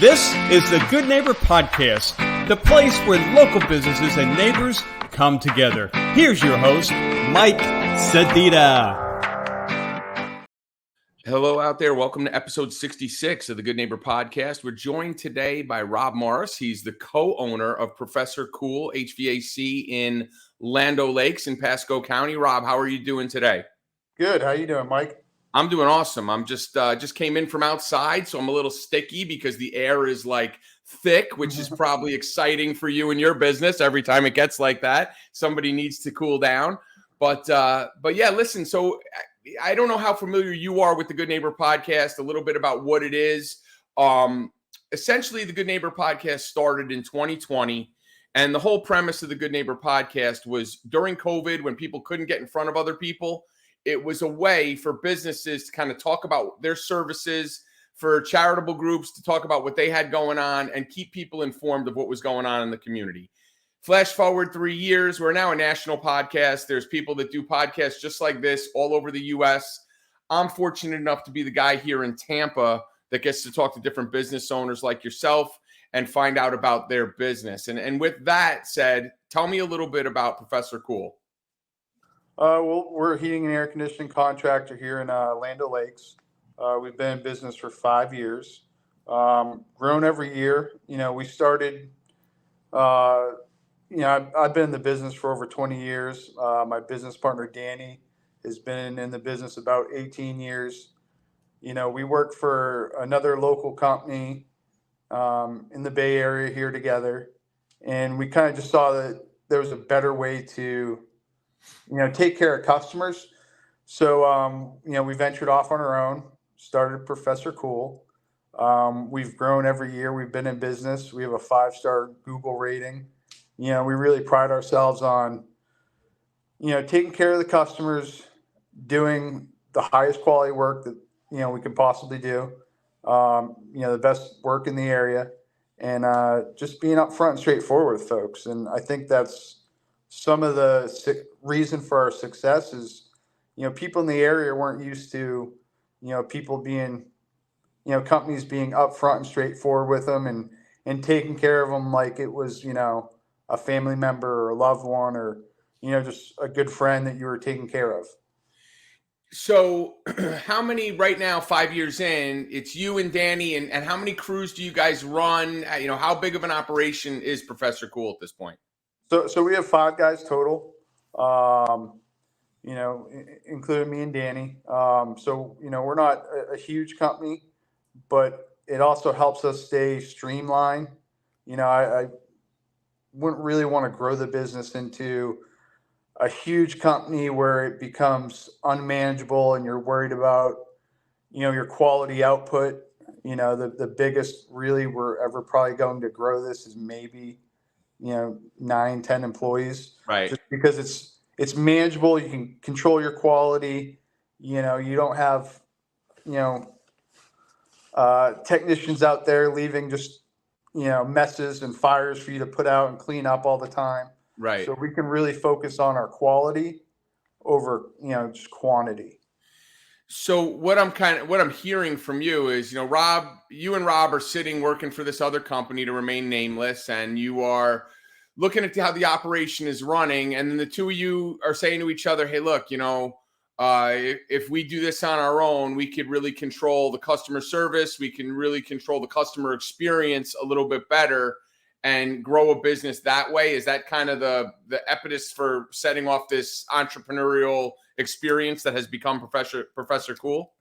This is the Good Neighbor Podcast, the place where local businesses and neighbors come together. Here's your host, Mike Sedita. Hello out there. Welcome to episode 66 of the Good Neighbor Podcast. We're joined today by Rob Morris. He's the co-owner of Professor Cool HVAC in Land O'Lakes in Pasco County. Rob, how are you doing today? Good. How you doing, Mike? I'm doing awesome. I'm just came in from outside, so I'm a little sticky because the air is like thick, which is probably exciting for you and your business. Every time it gets like that, somebody needs to cool down. But yeah, listen. So I don't know how familiar you are with the Good Neighbor Podcast. A little bit about what it is. Essentially, the Good Neighbor Podcast started in 2020, and the whole premise of the Good Neighbor Podcast was during COVID, when people couldn't get in front of other people. It was a way for businesses to kind of talk about their services, for charitable groups to talk about what they had going on and keep people informed of what was going on in the community. Flash forward 3 years, we're now a national podcast. There's people that do podcasts just like this all over the U.S. I'm fortunate enough to be the guy here in Tampa that gets to talk to different business owners like yourself and find out about their business. And with that said, tell me a little bit about Professor Cool. Well, we're a heating and air conditioning contractor here in Land O'Lakes. We've been in business for 5 years, grown every year. We started, I've been in the business for over 20 years. My business partner, Danny, has been in the business about 18 years. We work for another local company in the Bay Area here together. And we kind of just saw that there was a better way to take care of customers. So, we ventured off on our own, started Professor Cool. We've grown every year. We've been in business. We have a 5-star Google rating. We really pride ourselves on, taking care of the customers, doing the highest quality work that, we can possibly do, the best work in the area, and just being upfront and straightforward with folks. And I think that's some of the reason for our success is, people in the area weren't used to, people being, companies being upfront and straightforward with them and taking care of them like it was, a family member or a loved one or, just a good friend that you were taking care of. So how many right now, 5 years in, it's you and Danny, and how many crews do you guys run? How big of an operation is Professor Cool at this point? So we have 5 guys total, including me and Danny. So we're not a huge company, but it also helps us stay streamlined. I wouldn't really want to grow the business into a huge company where it becomes unmanageable and you're worried about, your quality output. The biggest really we're ever probably going to grow this is maybe 9-10 employees, right? Just because it's manageable. You can control your quality. You don't have, technicians out there leaving just, messes and fires for you to put out and clean up all the time. Right. So we can really focus on our quality over, just quantity. So what I'm hearing from you is, Rob, you and Rob are sitting working for this other company to remain nameless, and you are looking at how the operation is running. And then the two of you are saying to each other, hey, look, if we do this on our own, we could really control the customer service. We can really control the customer experience a little bit better and grow a business that way. Is that kind of the impetus for setting off this entrepreneurial experience that has become Professor Cool?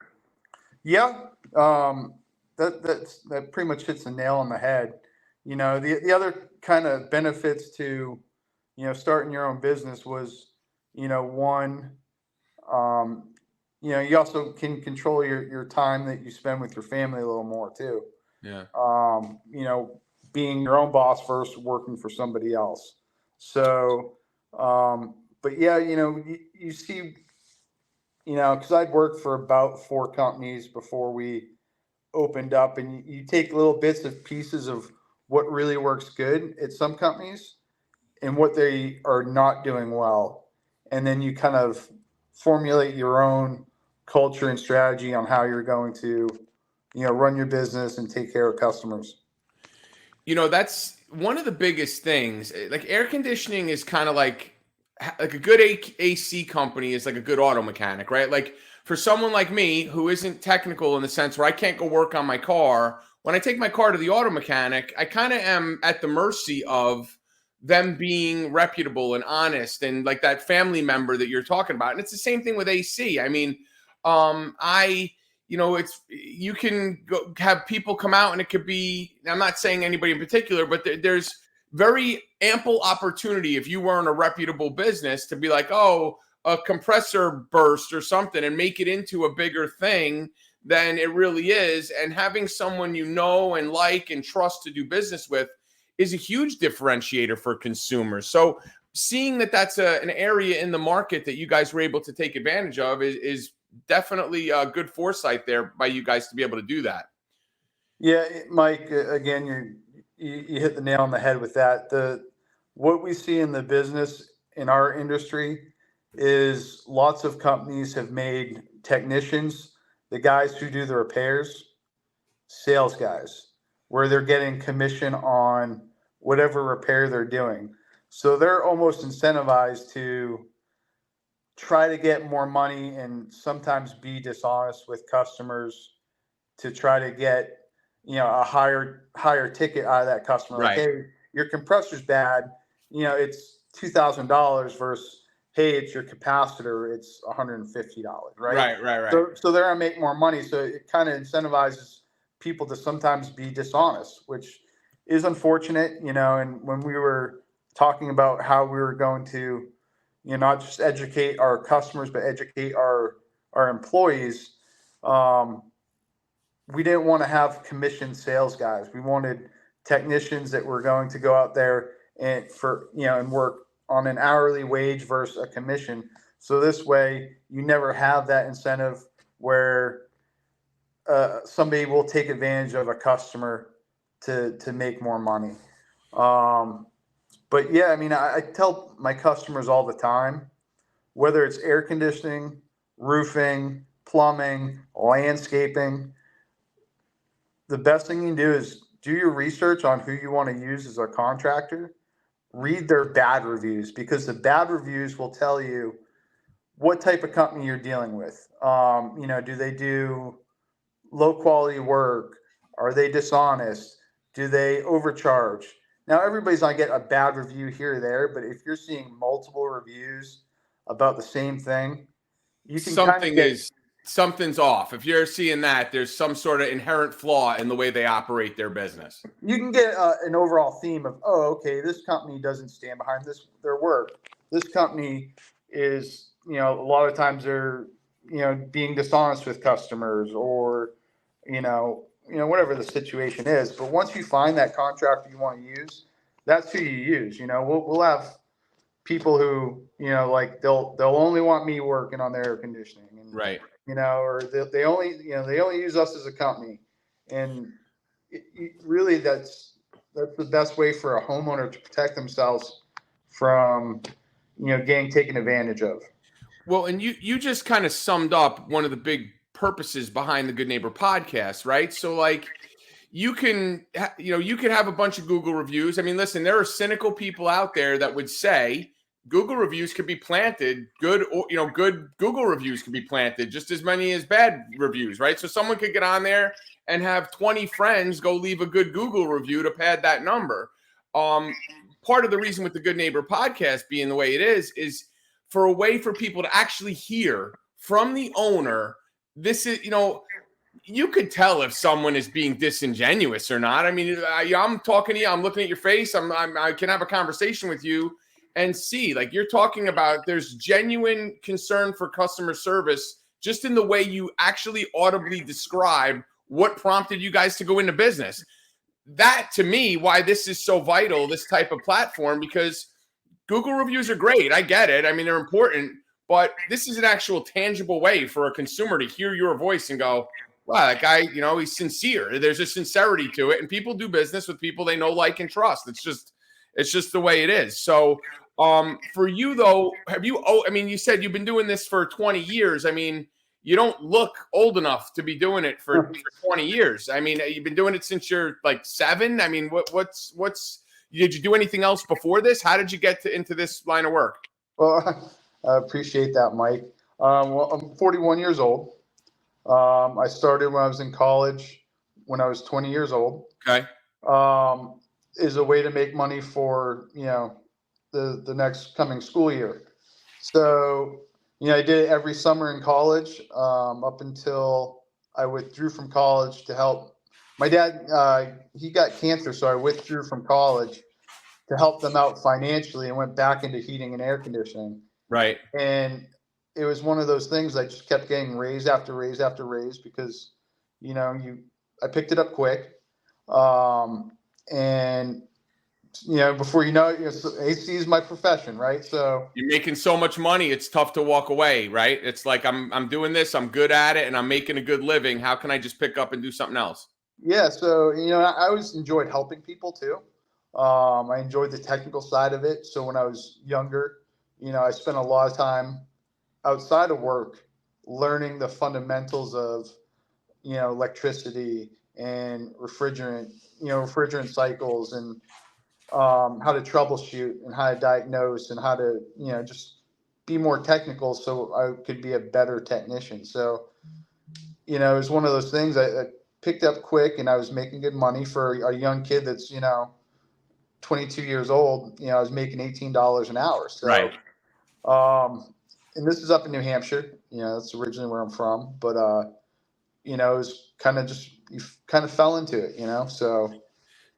Yeah. That pretty much hits the nail on the head. The other kind of benefits to, starting your own business was, one, you also can control your time that you spend with your family a little more too. Yeah. Being your own boss versus working for somebody else. So, but yeah, you see, because I'd worked for about 4 companies before we opened up, and you take little bits of pieces of what really works good at some companies and what they are not doing well. And then you kind of formulate your own culture and strategy on how you're going to, run your business and take care of customers. That's one of the biggest things. Like air conditioning is kind of like a good AC company is like a good auto mechanic, right? Like for someone like me who isn't technical in the sense where I can't go work on my car, when I take my car to the auto mechanic, I kind of am at the mercy of them being reputable and honest and like that family member that you're talking about. And it's the same thing with AC. I mean, it's you can go have people come out and it could be, I'm not saying anybody in particular, but there's very ample opportunity if you weren't a reputable business to be like, oh, a compressor burst or something and make it into a bigger thing than it really is. And having someone you know and like and trust to do business with is a huge differentiator for consumers. So seeing that that's an area in the market that you guys were able to take advantage of is definitely a good foresight there by you guys to be able to do that. Yeah, Mike, again, you hit the nail on the head with that. What we see in the business in our industry is lots of companies have made technicians, the guys who do the repairs, sales guys, where they're getting commission on whatever repair they're doing. So they're almost incentivized to try to get more money and sometimes be dishonest with customers to try to get, a higher ticket out of that customer. Right. Like, hey, your compressor's bad. It's $2,000 versus, hey, it's your capacitor. It's $150. Right. Right. So they're gonna make more money. So it kind of incentivizes people to sometimes be dishonest, which is unfortunate. And when we were talking about how we were going to, not just educate our customers, but educate our employees. We didn't want to have commission sales guys. We wanted technicians that were going to go out there and and work on an hourly wage versus a commission. So this way you never have that incentive where somebody will take advantage of a customer to make more money. But yeah, I mean, I tell my customers all the time, whether it's air conditioning, roofing, plumbing, landscaping, the best thing you can do is do your research on who you want to use as a contractor. Read their bad reviews, because the bad reviews will tell you what type of company you're dealing with. Do they do low quality work? Are they dishonest? Do they overcharge? Now, everybody's going to get a bad review here or there, but if you're seeing multiple reviews about the same thing, you can something's off. If you're seeing that, there's some sort of inherent flaw in the way they operate their business. You can get an overall theme of, okay, this company doesn't stand behind their work. This company is, a lot of times they're, being dishonest with customers or, whatever the situation is. But once you find that contractor you want to use, that's who you use. We'll have people who, like they'll only want me working on their air conditioning, and right. Or they only use us as a company, and really that's the best way for a homeowner to protect themselves from, getting taken advantage of. Well, and you just kind of summed up one of the big purposes behind the Good Neighbor podcast, right? So like you can have a bunch of Google reviews. I mean, listen, there are cynical people out there that would say Google reviews could be planted, good Google reviews could be planted just as many as bad reviews, right? So someone could get on there and have 20 friends go leave a good Google review to pad that number. Part of the reason with the Good Neighbor podcast being the way it is for a way for people to actually hear from the owner. This is, you could tell if someone is being disingenuous or not. I mean, I'm talking to you, I'm looking at your face, I can have a conversation with you and see, like you're talking about, there's genuine concern for customer service just in the way you actually audibly describe what prompted you guys to go into business. That, to me, why this is so vital, this type of platform, because Google reviews are great. I get it. I mean, they're important, but this is an actual tangible way for a consumer to hear your voice and go, wow, that guy, he's sincere. There's a sincerity to it. And people do business with people they know, like, and trust. It's just the way it is. So for you though, you said you've been doing this for 20 years. I mean, you don't look old enough to be doing it for 20 years. I mean, you've been doing it since you're like 7. I mean, what's did you do anything else before this? How did you get into this line of work? Well, I appreciate that, Mike. Well, I'm 41 years old. I started when I was in college, when I was 20 years old. Okay. Is a way to make money for, the next coming school year. So, I did it every summer in college, up until I withdrew from college to help. My dad, he got cancer, so I withdrew from college to help them out financially and went back into heating and air conditioning. Right. And it was one of those things I just kept getting raise after raise after raise because, I picked it up quick. And, before you know it, AC is my profession, right? So you're making so much money, it's tough to walk away, right? It's like, I'm doing this, I'm good at it, and I'm making a good living. How can I just pick up and do something else? Yeah. So, I always enjoyed helping people too. I enjoyed the technical side of it. So when I was younger, I spent a lot of time outside of work learning the fundamentals of, electricity and refrigerant cycles and how to troubleshoot and how to diagnose and how to, just be more technical so I could be a better technician. So, it was one of those things I picked up quick and I was making good money for a young kid that's, 22 years old. I was making $18 an hour. So, right. And this is up in New Hampshire. That's originally where I'm from, but, it was kind of just, you kind of fell into it,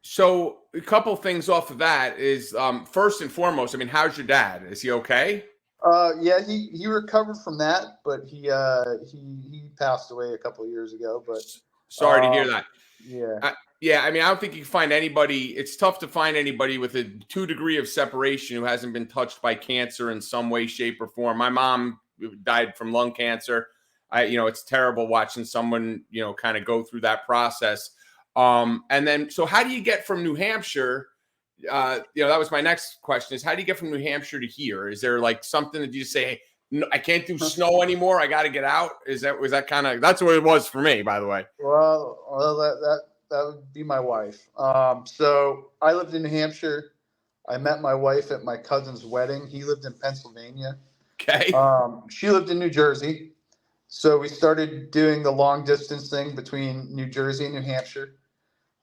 So a couple things off of that is, first and foremost, I mean, how's your dad? Is he okay? Yeah, he recovered from that, but he passed away a couple of years ago. But sorry to hear that. Yeah. Yeah, I mean, I don't think you can find anybody. It's tough to find anybody with a 2 degree of separation who hasn't been touched by cancer in some way, shape, or form. My mom died from lung cancer. It's terrible watching someone, kind of go through that process. And then, so how do you get from New Hampshire? That was my next question: is how do you get from New Hampshire to here? Is there like something that you just say, hey, no, I can't do snow anymore, I got to get out? Was that kind of, that's what it was for me, by the way. Well, that would be my wife. So I lived in New Hampshire. I met my wife at my cousin's wedding. He lived in Pennsylvania. Okay. She lived in New Jersey. So we started doing the long distance thing between New Jersey and New Hampshire.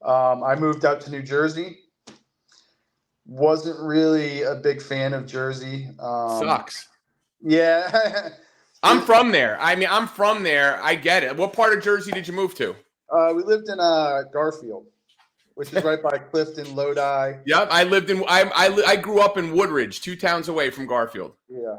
I moved out to New Jersey. Wasn't really a big fan of Jersey. Sucks. Yeah. I'm from there. I mean, I'm from there. I get it. What part of Jersey did you move to? We lived in Garfield, which is right by Clifton, Lodi. Yep, I grew up in Woodridge, 2 towns away from Garfield. Yeah.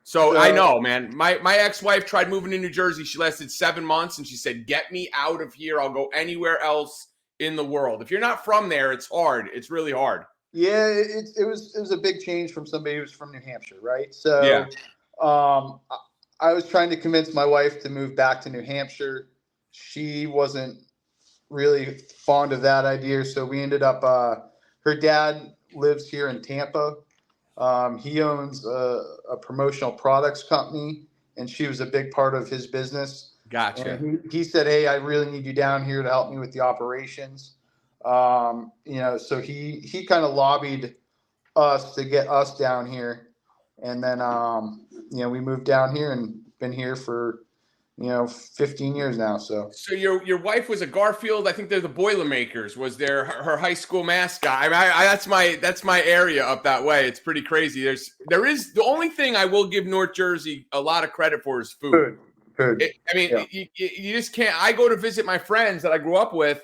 So I know, man. My ex-wife tried moving to New Jersey. She lasted 7 months, and she said, "Get me out of here. I'll go anywhere else in the world." If you're not from there, it's hard. It's really hard. Yeah, it was a big change from somebody who's from New Hampshire, right? So, yeah. I was trying to convince my wife to move back to New Hampshire. She wasn't really fond of that idea, so we ended up. Her dad lives here in Tampa. He owns a promotional products company, and she was a big part of his business. Gotcha. And he said, "Hey, I really need you down here to help me with the operations." So he kind of lobbied us to get us down here, and then we moved down here and been here for 15 years now. So your wife was a Garfield. I think they're the Boilermakers. Was there her high school mascot? I mean, that's my area up that way. It's pretty crazy. There is the only thing I will give North Jersey a lot of credit for is food. Food. You just can't. I go to visit my friends that I grew up with,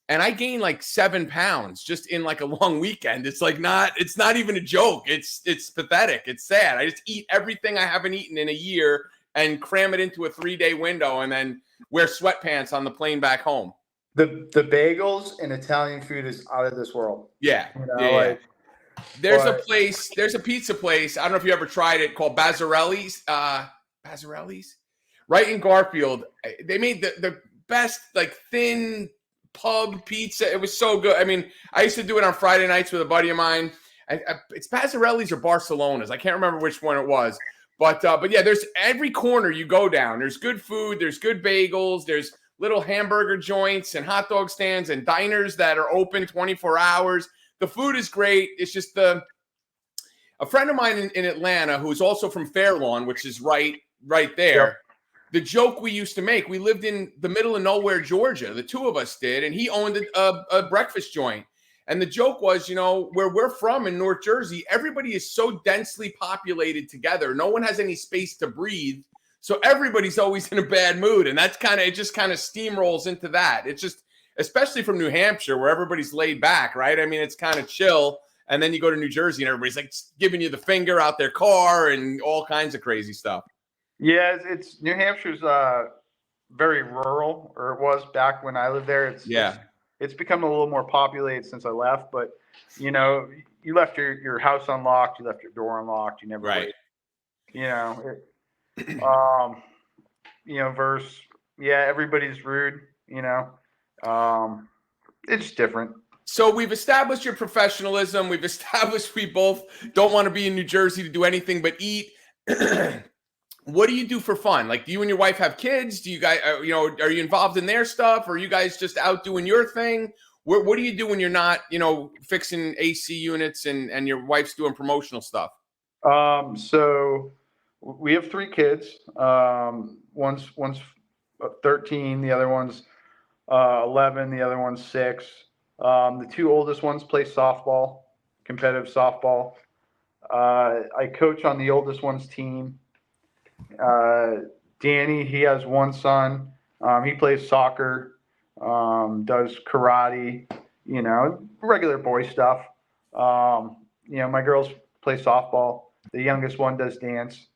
and I gained like 7 pounds just in like a long weekend. It's not even a joke. It's pathetic. It's sad. I just eat everything I haven't eaten in a year and cram it into a 3-day window and then wear sweatpants on the plane back home. The bagels and Italian food is out of this world. Yeah. There's a pizza place. I don't know if you ever tried it, called Bazzarelli's. Bazzarelli's? Right in Garfield. They made the best like thin pub pizza. It was so good. I mean, I used to do it on Friday nights with a buddy of mine. It's Bazzarelli's or Barcelona's. I can't remember which one it was. But yeah, there's every corner you go down. There's good food. There's good bagels. There's little hamburger joints and hot dog stands and diners that are open 24 hours. The food is great. It's just a friend of mine in Atlanta who's also from Fairlawn, which is right there. Yep. The joke we used to make, we lived in the middle of nowhere, Georgia. The two of us did, and he owned a breakfast joint. And the joke was, where we're from in North Jersey, everybody is so densely populated together. No one has any space to breathe. So everybody's always in a bad mood. And it just kind of steamrolls into that. It's just, especially from New Hampshire, where everybody's laid back, right? I mean, it's kind of chill. And then you go to New Jersey and everybody's like giving you the finger out their car and all kinds of crazy stuff. Yeah, it's New Hampshire's very rural, or it was back when I lived there. It's become a little more populated since I left, but you left your house unlocked, you left your door unlocked, you never right. Everybody's rude, it's different. So we've established your professionalism. We've established we both don't want to be in New Jersey to do anything but eat. What do you do for fun? Like, do you and your wife have kids? Do you guys, are you involved in their stuff? Or are you guys just out doing your thing? What do you do when you're not, fixing AC units and your wife's doing promotional stuff? So we have 3 kids. One's 13, the other one's 11, the other one's 6. The 2 oldest ones play softball, competitive softball. I coach on the oldest one's team. Danny, he has 1 son. He plays soccer, does karate, regular boy stuff. My girls play softball. The youngest one does dance.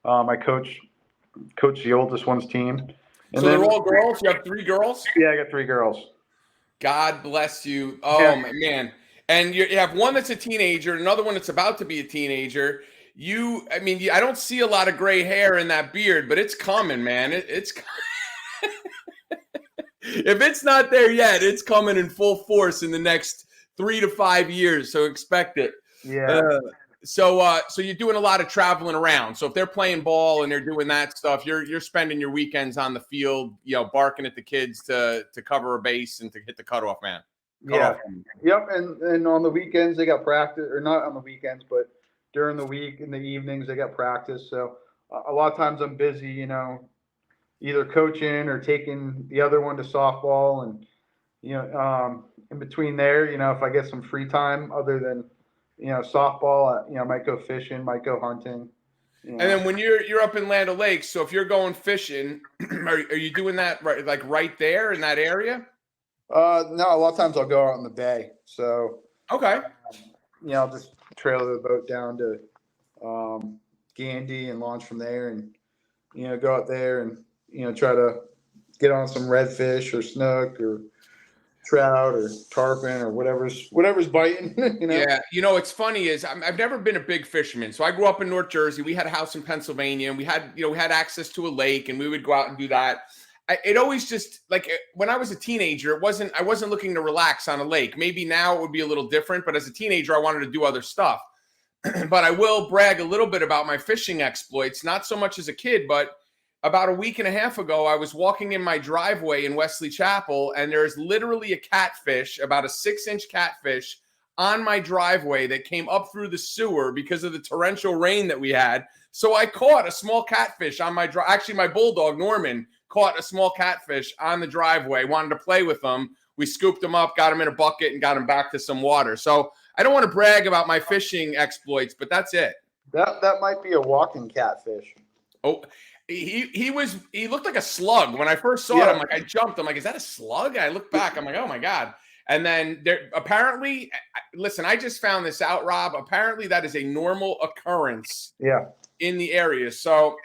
I coach the oldest one's team. And so they're all girls? You have 3 girls? Yeah, I got 3 girls. God bless you. Oh, man. And you have one that's a teenager, another one that's about to be a teenager. I don't see a lot of gray hair in that beard, but it's coming, man. It's if it's not there yet, it's coming in full force in the next 3 to 5 years. So expect it. Yeah. So you're doing a lot of traveling around. So if they're playing ball and they're doing that stuff, you're spending your weekends on the field, barking at the kids to cover a base and to hit the cutoff man. Yep. And on the weekends they got practice, or not on the weekends, but during the week in the evenings they got practice. So a lot of times I'm busy, either coaching or taking the other one to softball, and in between there, if I get some free time other than softball, I might go fishing, might go hunting. And then when you're up in Land O'Lakes, so if you're going fishing, are you doing that right there in that area? No, a lot of times I'll go out in the bay. So okay, I'll just trailer the boat down to Gandy and launch from there, and go out there and try to get on some redfish or snook or trout or tarpon or whatever's biting. Yeah, it's funny is I've never been a big fisherman. So I grew up in North Jersey. We had a house in Pennsylvania, and we had access to a lake, and we would go out and do that. It always just, like, when I was a teenager, I wasn't looking to relax on a lake. Maybe now it would be a little different, but as a teenager, I wanted to do other stuff. But I will brag a little bit about my fishing exploits, not so much as a kid, but about a week and a half ago, I was walking in my driveway in Wesley Chapel, and there's literally a catfish, about a 6-inch catfish, on my driveway that came up through the sewer because of the torrential rain that we had. So I caught a small catfish on my Actually, my bulldog, Norman, caught a small catfish on the driveway, wanted to play with them. We scooped him up, got him in a bucket, and got him back to some water. So I don't want to brag about my fishing exploits, but that's it. That might be a walking catfish. Oh, he looked like a slug. When I first saw it, I jumped. I'm like, is that a slug? I looked back. I'm like, oh my God. And then apparently, listen, I just found this out, Rob. Apparently that is a normal occurrence in the area. So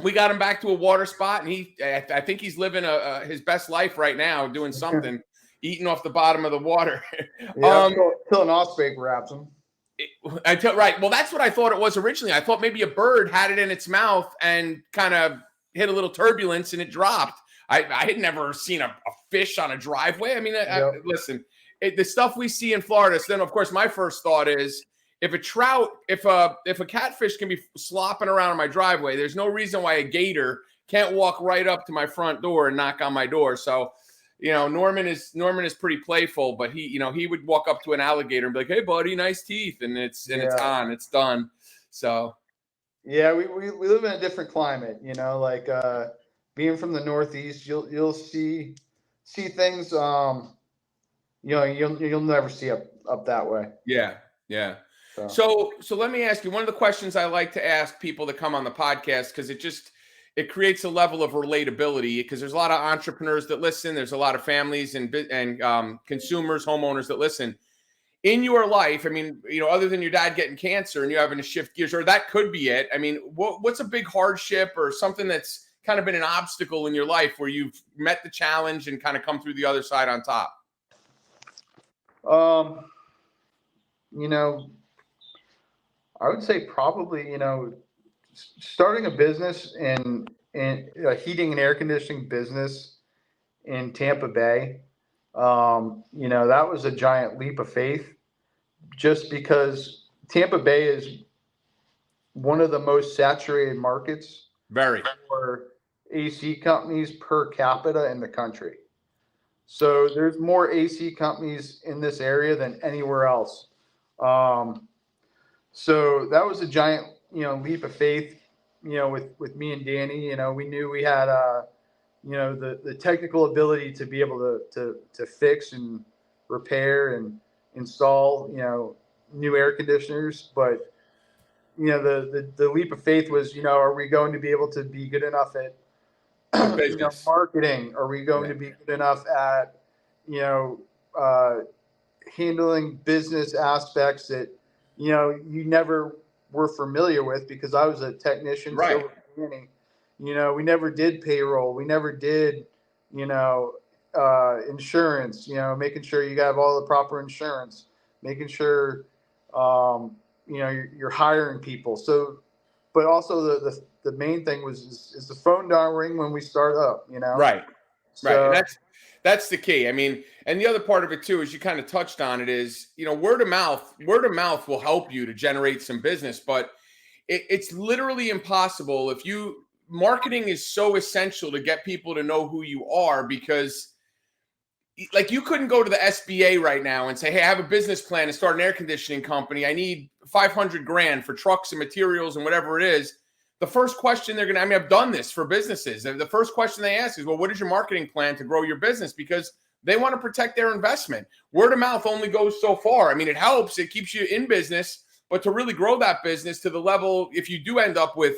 we got him back to a water spot, and I think he's living his best life right now, doing something, eating off the bottom of the water. Till an osprey grabs him. Right. Well, that's what I thought it was originally. I thought maybe a bird had it in its mouth and kind of hit a little turbulence and it dropped. I had never seen a fish on a driveway. I mean, listen, the stuff we see in Florida. So then, of course, my first thought is, if a catfish can be slopping around in my driveway, there's no reason why a gator can't walk right up to my front door and knock on my door. So, Norman is pretty playful, but he would walk up to an alligator and be like, "Hey, buddy, nice teeth," and it's done. So, yeah, we live in a different climate, like being from the Northeast, you'll see things you'll never see up that way. Yeah. So let me ask you, one of the questions I like to ask people that come on the podcast, because it creates a level of relatability, because there's a lot of entrepreneurs that listen. There's a lot of families and consumers, homeowners that listen. In your life, I mean, other than your dad getting cancer and you having to shift gears, or that could be it. I mean, what's a big hardship or something that's kind of been an obstacle in your life where you've met the challenge and kind of come through the other side on top? I would say probably, starting a business in a heating and air conditioning business in Tampa Bay, that was a giant leap of faith, just because Tampa Bay is one of the most saturated markets for AC companies per capita in the country. So there's more AC companies in this area than anywhere else. So that was a giant, leap of faith, with me and Danny. We knew we had, the technical ability to be able to fix and repair and install, new air conditioners. But, the leap of faith was, are we going to be able to be good enough at marketing? Are we going to be good enough at, handling business aspects that, you never were familiar with, because I was a technician. Right. So we never did payroll. We never did, insurance, making sure you have all the proper insurance, making sure, you're hiring people. So, but also the main thing is the phone don't ring when we start up, Right. So, And that's the key. I mean, and the other part of it too, is you kind of touched on it, is, word of mouth will help you to generate some business, but it's literally impossible marketing is so essential to get people to know who you are, because like you couldn't go to the SBA right now and say, "Hey, I have a business plan to start an air conditioning company. I need $500,000 for trucks and materials and whatever it is." The first question I've done this for businesses. The first question they ask is, "Well, what is your marketing plan to grow your business?" Because they want to protect their investment. Word of mouth only goes so far. I mean, it helps. It keeps you in business, but to really grow that business to the level, if you do end up with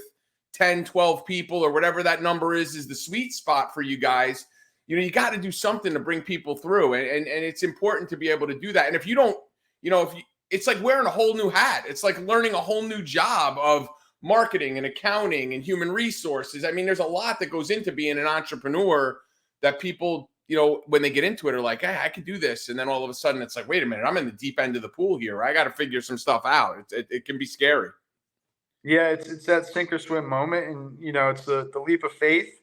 10, 12 people or whatever that number is the sweet spot for you guys, you got to do something to bring people through. And it's important to be able to do that. And if you don't, it's like wearing a whole new hat. It's like learning a whole new job of marketing and accounting and human resources. I mean, there's a lot that goes into being an entrepreneur that people, when they get into it, are like, "Hey, I can do this." And then all of a sudden it's like, "Wait a minute, I'm in the deep end of the pool here. I got to figure some stuff out." It can be scary. Yeah, it's that sink or swim moment, and it's the leap of faith,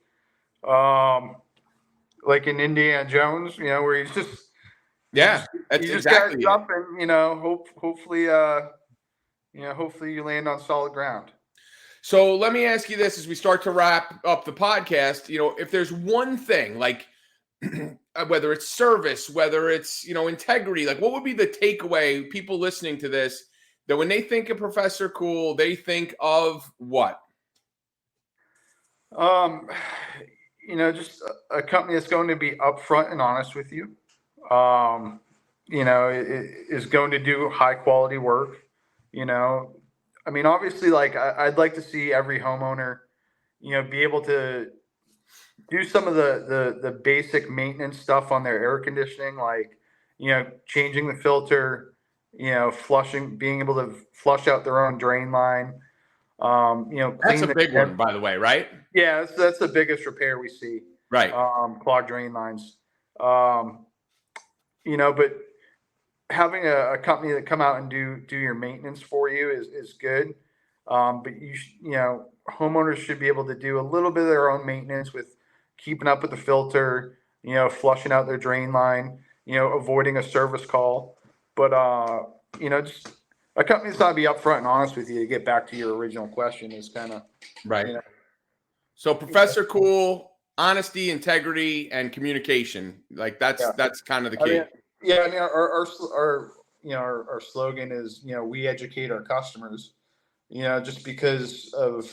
like in Indiana Jones, where he's just that's exactly got jump and hopefully you land on solid ground. So let me ask you this as we start to wrap up the podcast. If there's one thing, like whether it's service, whether it's integrity, like what would be the takeaway, people listening to this, that when they think of Professor Cool, they think of what? Just a company that's going to be upfront and honest with you. It is going to do high quality work. I mean, obviously, like I'd like to see every homeowner, be able to do some of the basic maintenance stuff on their air conditioning, like, changing the filter, flushing, being able to flush out their own drain line. That's a big one, by the way, right? Yeah, that's the biggest repair we see. Right. Clogged drain lines. But having a company that come out and do your maintenance for you is good. But homeowners should be able to do a little bit of their own maintenance with keeping up with the filter, flushing out their drain line, avoiding a service call. But, just A company's got to be upfront and honest with you to get back to your original question is kind of Right. You know. So Professor Cool, honesty, integrity, and communication. Like that's kind of the key. Our slogan is, we educate our customers, just because of,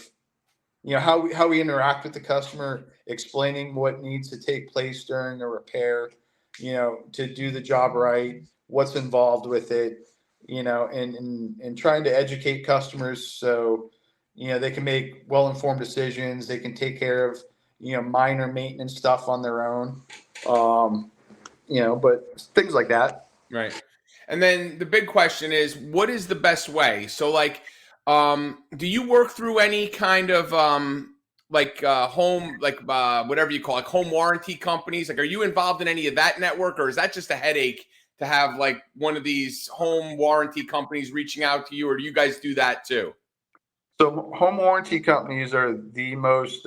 how we interact with the customer, explaining what needs to take place during a repair, to do the job right, what's involved with it, and trying to educate customers so, they can make well-informed decisions. They can take care of, minor maintenance stuff on their own, but things like that. Right. And then the big question is, what is the best way? So like, do you work through any kind of home, whatever you call it, home warranty companies? Like, are you involved in any of that network, or is that just a headache to have like one of these home warranty companies reaching out to you, or do you guys do that too? So home warranty companies are the most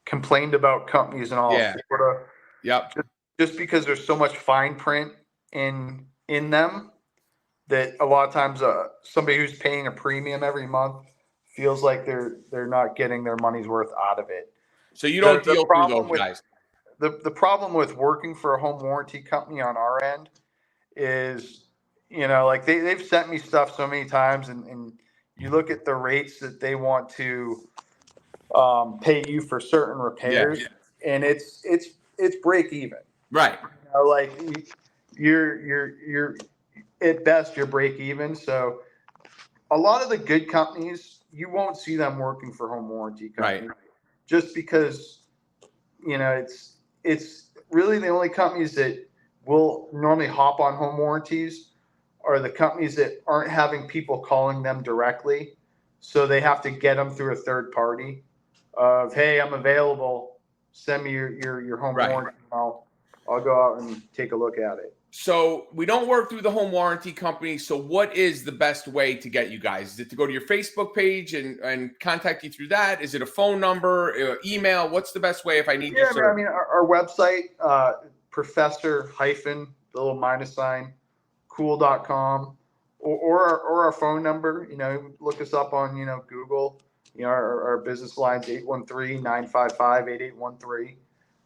complained about companies in all of Florida. Yep. Just because there's so much fine print in them that a lot of times somebody who's paying a premium every month feels like they're not getting their money's worth out of it. So you don't deal through those guys. The problem with working for a home warranty company on our end is, like they've sent me stuff so many times, and you look at the rates that they want to pay you for certain repairs, and it's break even. Right. Like you're at best you're break even. So a lot of the good companies, you won't see them working for home warranty companies, right? Just because it's really the only companies that will normally hop on home warranties are the companies that aren't having people calling them directly, so they have to get them through a third party of, hey, I'm available, send me your home warranty, I'll go out and take a look at it. So we don't work through the home warranty company. So what is the best way to get you guys? Is it to go to your Facebook page and contact you through that? Is it a phone number, email? What's the best way if I need your service? I mean, our website, professor- the little minus sign, cool.com, or our phone number, look us up on, Google, our business line's 813-955-8813.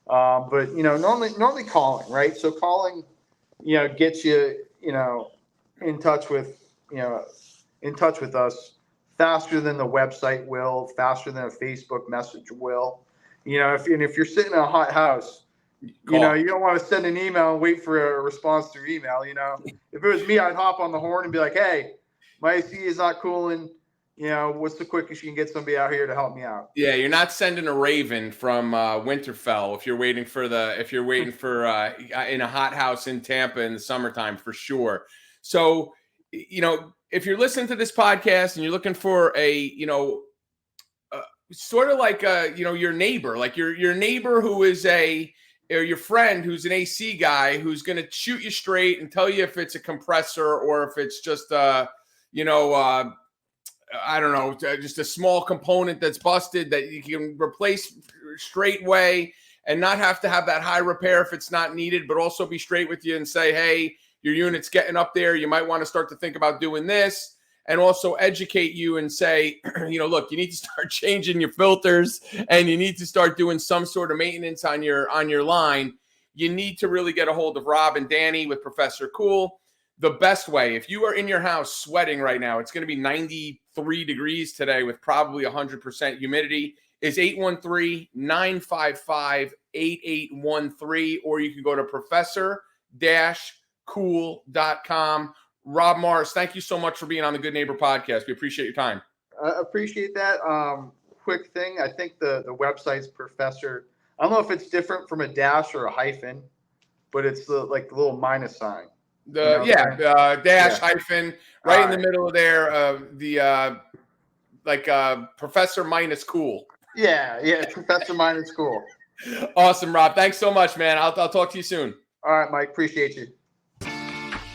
But, normally calling, right? So calling, gets you, in touch with us faster than the website will, faster than a Facebook message will. If you're sitting in a hot house, you don't want to send an email and wait for a response through email. If it was me, I'd hop on the horn and be like, hey, my AC is not cooling. What's the quickest you can get somebody out here to help me out? Yeah, you're not sending a Raven from Winterfell if you're waiting for in a hot house in Tampa in the summertime, for sure. So, if you're listening to this podcast and you're looking for a, sort of like your neighbor, like your neighbor who is or your friend who's an AC guy who's going to shoot you straight and tell you if it's a compressor or if it's just I don't know, just a small component that's busted that you can replace straight way and not have to have that high repair if it's not needed, but also be straight with you and say, hey, your unit's getting up there. You might want to start to think about doing this, and also educate you and say, look, you need to start changing your filters and you need to start doing some sort of maintenance on your line. You need to really get a hold of Rob and Danny with Professor Cool. The best way, if you are in your house sweating right now, it's going to be 93 degrees today with probably 100% humidity, is 813-955-8813, or you can go to professor-cool.com. Rob Morris, thank you so much for being on the Good Neighbor podcast. We appreciate your time. I appreciate that. Quick thing, I think the website's Professor. I don't know if it's different from a dash or a hyphen, but it's the little minus sign. Dash hyphen right in the middle of there. Professor minus cool. Yeah, Professor minus cool. Awesome, Rob. Thanks so much, man. I'll talk to you soon. All right, Mike. Appreciate you.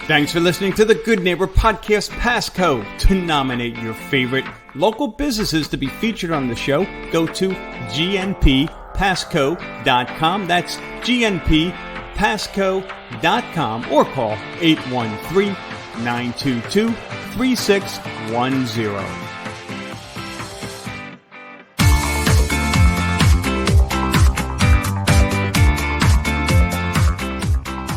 Thanks for listening to the Good Neighbor Podcast Passcode. To nominate your favorite local businesses to be featured on the show, go to gnppasco.com. That's gnppasco.com, or call 813-922 3610.